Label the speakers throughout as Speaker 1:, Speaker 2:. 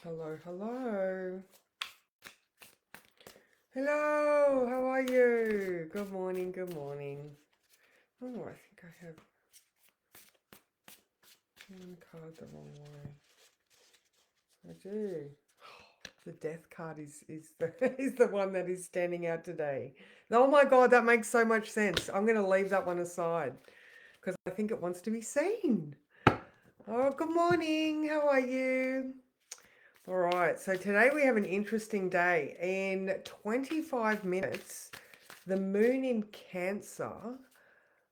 Speaker 1: Hello, hello. Hello, how are you? Good morning, good morning. Oh, I think I have one card the wrong way. I do. The death card is the is the one that is standing out today. Oh my God, that makes so much sense. I'm going to leave that one aside because I think it wants to be seen. Oh, good morning. How are you? All right, so today we have an interesting day. In 25 minutes, the moon in Cancer,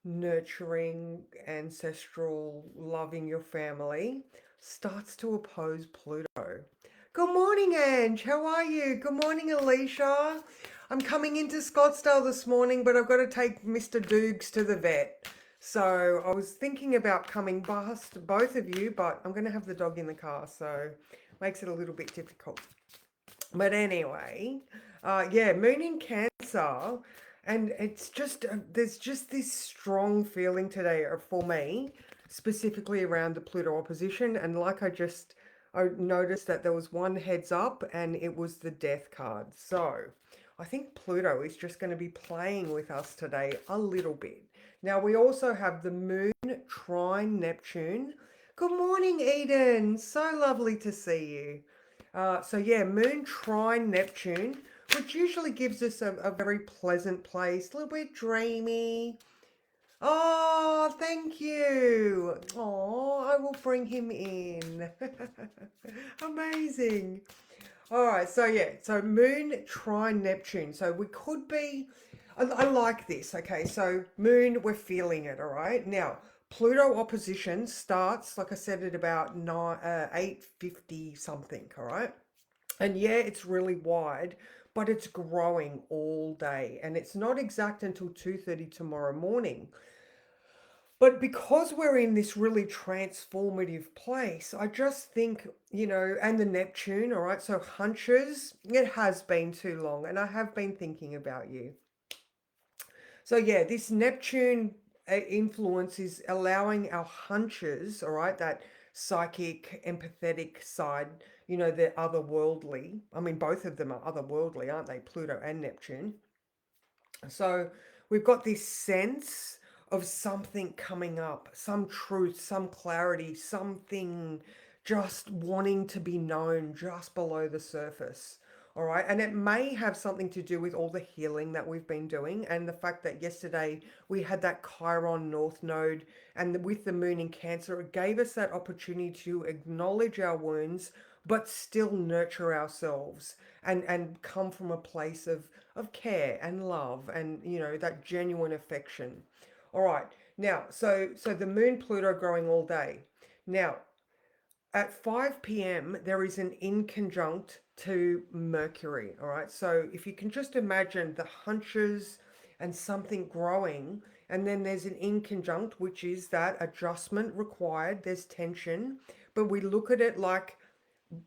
Speaker 1: nurturing, ancestral, loving your family, starts to oppose Pluto. Good morning, Ange. How are you? Good morning, Alicia. I'm coming into Scottsdale this morning, but I've got to take Mr. Dukes to the vet. So I was thinking about coming past both of you, but I'm going to have the dog in the car, so makes it a little bit difficult. But anyway, yeah, Moon in Cancer, and it's just there's just this strong feeling today for me, specifically around the Pluto opposition. And like I noticed that there was one heads up, and it was the Death card. So I think Pluto is just going to be playing with us today a little bit. Now we also have the Moon trine Neptune. Good morning, Eden. So lovely to see you. So yeah, Moon trine Neptune, which usually gives us a very pleasant place, a little bit dreamy. Oh, thank you. Oh, I will bring him in. Amazing. All right, so yeah, so Moon trine Neptune. So we could be, I like this. Okay, so Moon, we're feeling it. All right, now Pluto opposition starts, like I said, at about 8:50 something. All right. And yeah, it's really wide, but it's growing all day. And it's not exact until 2:30 tomorrow morning. But because we're in this really transformative place, I just think, and the Neptune, all right, so hunches, it has been too long. And I have been thinking about you. So yeah, this Neptune influence is allowing our hunches, all right, that psychic, empathetic side, the otherworldly. I mean, both of them are otherworldly, aren't they? Pluto and Neptune. So we've got this sense of something coming up, some truth, some clarity, something just wanting to be known just below the surface. All right. And it may have something to do with all the healing that we've been doing and the fact that yesterday we had that Chiron North Node, and with the moon in Cancer, it gave us that opportunity to acknowledge our wounds, but still nurture ourselves and come from a place of care and love and that genuine affection. All right. Now, so the moon Pluto growing all day. Now, at 5 p.m. there is an inconjunct to Mercury. All right. So if you can just imagine the hunches and something growing, and then there's an inconjunct, which is that adjustment required. There's tension, but we look at it like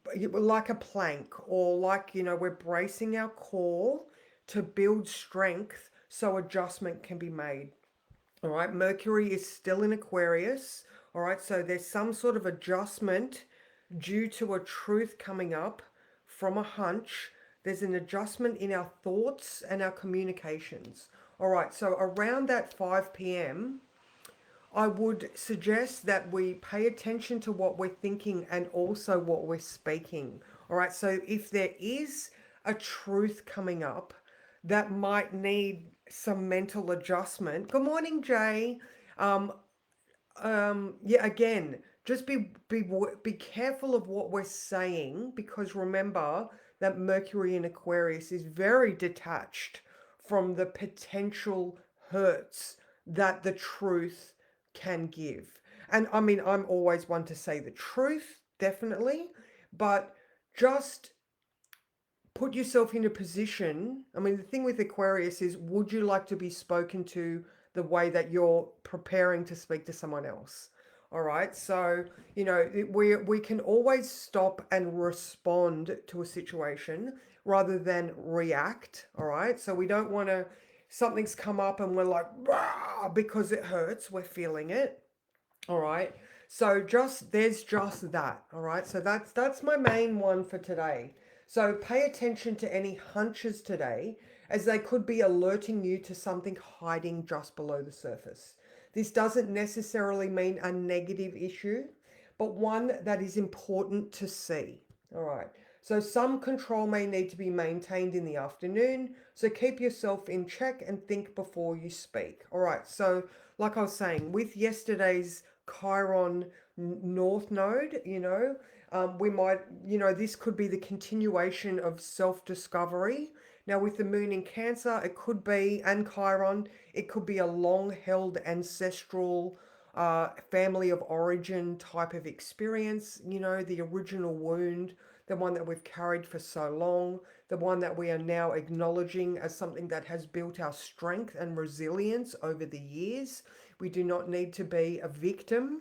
Speaker 1: a plank, or like, we're bracing our core to build strength so adjustment can be made. All right, Mercury is still in Aquarius. All right, so there's some sort of adjustment due to a truth coming up from a hunch. There's an adjustment in our thoughts and our communications. All right, so around that 5 p.m., I would suggest that we pay attention to what we're thinking and also what we're speaking. All right. So if there is a truth coming up that might need some mental adjustment. Good morning, Jay. Um, yeah, again, just be careful of what we're saying, because remember that Mercury in Aquarius is very detached from the potential hurts that the truth can give. And I mean, I'm always one to say the truth, definitely, but just put yourself in a position. I mean, the thing with Aquarius is, would you like to be spoken to the way that you're preparing to speak to someone else? All right. So, we can always stop and respond to a situation rather than react. All right. So we don't want to, something's come up and we're like, "Rah," because it hurts, we're feeling it. All right. So there's just that, all right? So that's my main one for today. So pay attention to any hunches today, as they could be alerting you to something hiding just below the surface. This doesn't necessarily mean a negative issue, but one that is important to see. All right. So some control may need to be maintained in the afternoon. So keep yourself in check and think before you speak. All right. So like I was saying, with yesterday's Chiron North node, we might, this could be the continuation of self-discovery. Now, with the moon in Cancer, it could be, and Chiron, it could be a long-held ancestral family of origin type of experience, the original wound, the one that we've carried for so long, the one that we are now acknowledging as something that has built our strength and resilience over the years. We do not need to be a victim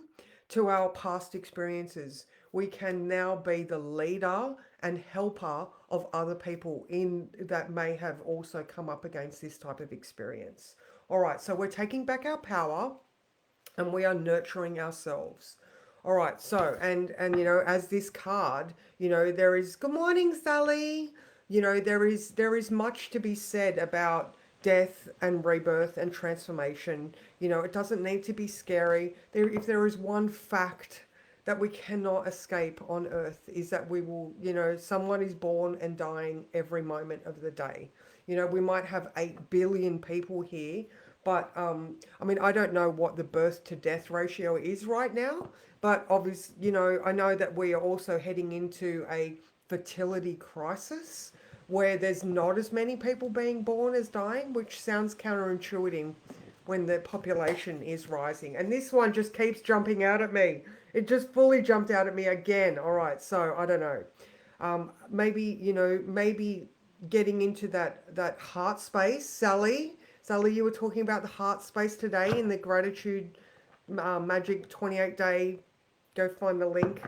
Speaker 1: to our past experiences. We can now be the leader and helper of other people in that may have also come up against this type of experience. All right, so we're taking back our power and we are nurturing ourselves. All right, so as this card, there is good morning, Sally. There is much to be said about death and rebirth and transformation. It doesn't need to be scary. If there is one fact that we cannot escape on earth, is that we will, someone is born and dying every moment of the day. We might have 8 billion people here, but I mean, I don't know what the birth to death ratio is right now, but obviously, I know that we are also heading into a fertility crisis where there's not as many people being born as dying, which sounds counterintuitive when the population is rising. And this one just keeps jumping out at me. It just fully jumped out at me again. All right, so I don't know. Maybe getting into that heart space. Sally, you were talking about the heart space today in the gratitude magic 28-day. Go find the link.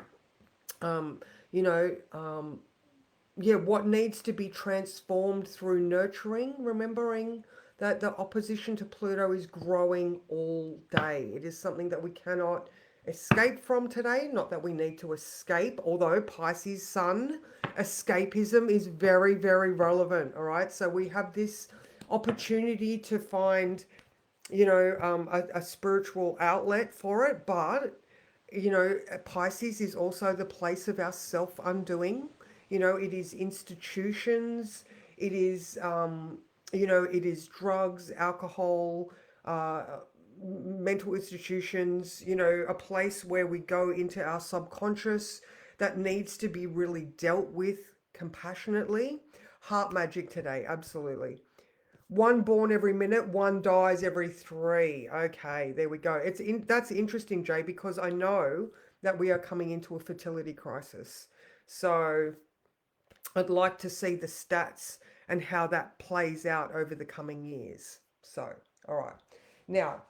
Speaker 1: Um, you know, um, yeah, what needs to be transformed through nurturing, remembering that the opposition to Pluto is growing all day. It is something that we cannot escape from today. Not that we need to escape, although Pisces Sun escapism is very, very relevant. All right, so we have this opportunity to find, a spiritual outlet for it, but Pisces is also the place of our self undoing. It is institutions, it is, it is drugs, alcohol, uh, mental institutions, a place where we go into our subconscious that needs to be really dealt with compassionately. Heart magic today, absolutely. One born every minute, one dies every three. Okay, there we go. That's interesting, Jay, because I know that we are coming into a fertility crisis. So I'd like to see the stats and how that plays out over the coming years. So, all right. Now,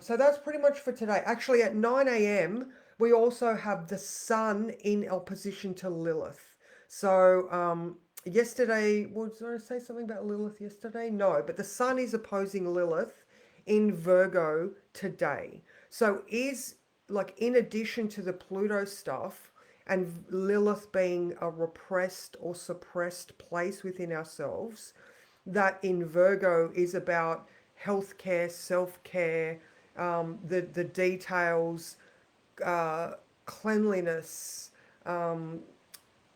Speaker 1: so that's pretty much for today. Actually, at 9 a.m., we also have the sun in opposition to Lilith. So, yesterday, did I say something about Lilith yesterday? No, but the sun is opposing Lilith in Virgo today. So, in addition to the Pluto stuff, and Lilith being a repressed or suppressed place within ourselves, that in Virgo is about healthcare, self-care, the details, uh, cleanliness. Um,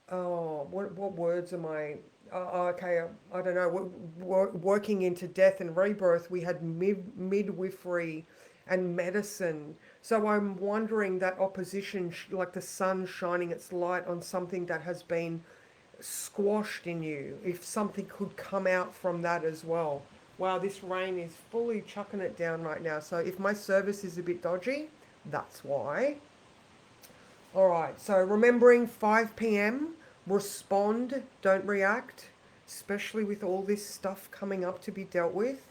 Speaker 1: what words am I? Okay, I don't know. Working into death and rebirth, we had midwifery and medicine. So I'm wondering that opposition, like the sun shining its light on something that has been squashed in you, if something could come out from that as well. Wow, this rain is fully chucking it down right now. So if my service is a bit dodgy, that's why. All right, so remembering 5 p.m., respond, don't react, especially with all this stuff coming up to be dealt with.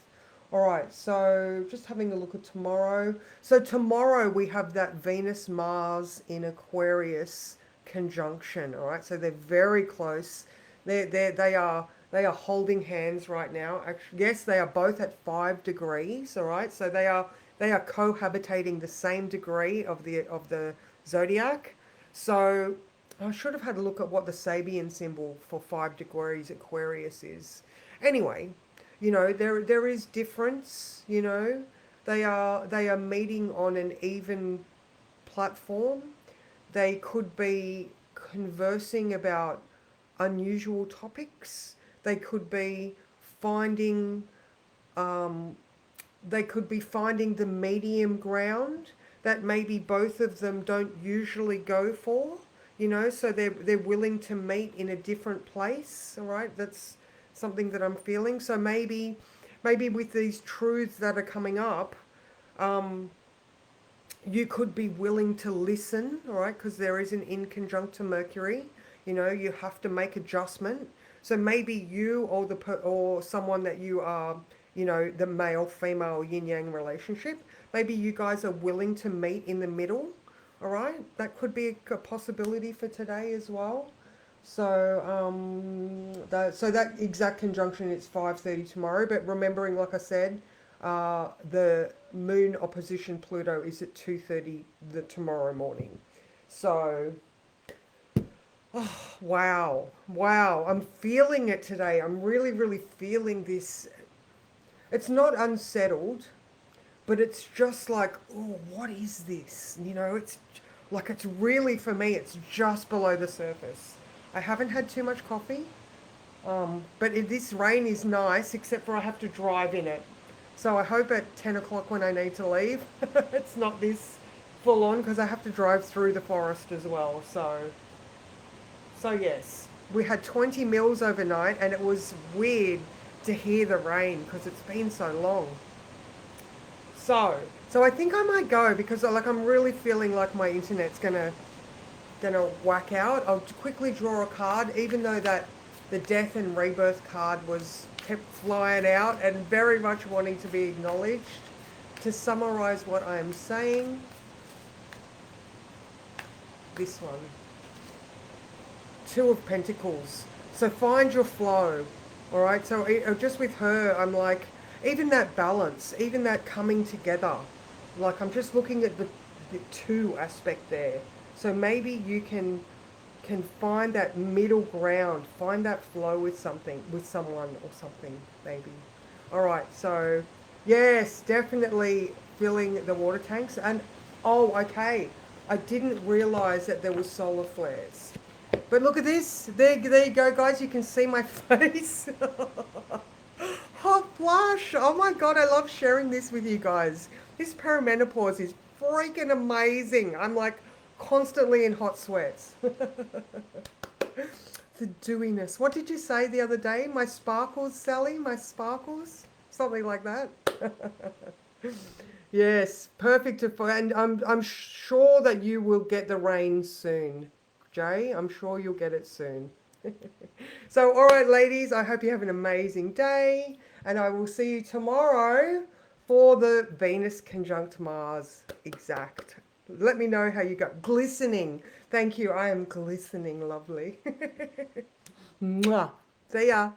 Speaker 1: All right, so just having a look at tomorrow. So tomorrow we have that Venus-Mars in Aquarius conjunction. All right, so they're very close. They are holding hands right now. Actually, yes, they are both at 5 degrees. All right, so they are cohabitating the same degree of the zodiac. So I should have had a look at what the Sabian symbol for 5 degrees Aquarius is. Anyway, you know, there is difference, you know. They are meeting on an even platform. They could be conversing about unusual topics. They could be finding um, they could be finding the medium ground that maybe both of them don't usually go for, you know, so they're willing to meet in a different place, all right? That's something that I'm feeling. So maybe with these truths that are coming up, um, you could be willing to listen, all right? Because there is an in conjunct to Mercury. You know, you have to make adjustment. So maybe you or or someone that you are, you know, the male female yin yang relationship. Maybe you guys are willing to meet in the middle. All right, that could be a possibility for today as well. So that exact conjunction is 5:30 tomorrow. But remembering, like I said, the Moon opposition Pluto is at 2:30 the tomorrow morning. So, oh, wow, I'm feeling it today. I'm really, really feeling this. It's not unsettled, but it's just like, oh, what is this? You know, it's like, it's really, for me, it's just below the surface. I haven't had too much coffee, but this rain is nice, except for I have to drive in it. So I hope at 10 o'clock when I need to leave, it's not this full on, because I have to drive through the forest as well. So yes, we had 20 mils overnight, and it was weird to hear the rain because it's been so long. So I think I might go, because like I'm really feeling like my internet's gonna whack out. I'll quickly draw a card, even though that the death and rebirth card was kept flying out and very much wanting to be acknowledged. To summarize what I am saying, this one, Two of Pentacles. So find your flow. All right. So just with her, I'm like, even that balance, even that coming together. Like I'm just looking at the two aspect there. So maybe you can find that middle ground, find that flow with something, with someone or something, maybe. All right. So yes, definitely filling the water tanks. And oh, okay. I didn't realize that there was solar flares. But look at this. There you go, guys. You can see my face. Hot flush. Oh my God, I love sharing this with you guys. This perimenopause is freaking amazing. I'm like constantly in hot sweats. The dewiness. What did you say the other day? My sparkles, Sally? My sparkles? Something like that. Yes, perfect. And I'm sure that you will get the rain soon. Jay, I'm sure you'll get it soon. So, all right, ladies, I hope you have an amazing day, and I will see you tomorrow for the Venus conjunct Mars exact. Let me know how you go. Glistening. Thank you. I am glistening lovely. Mwah. See ya.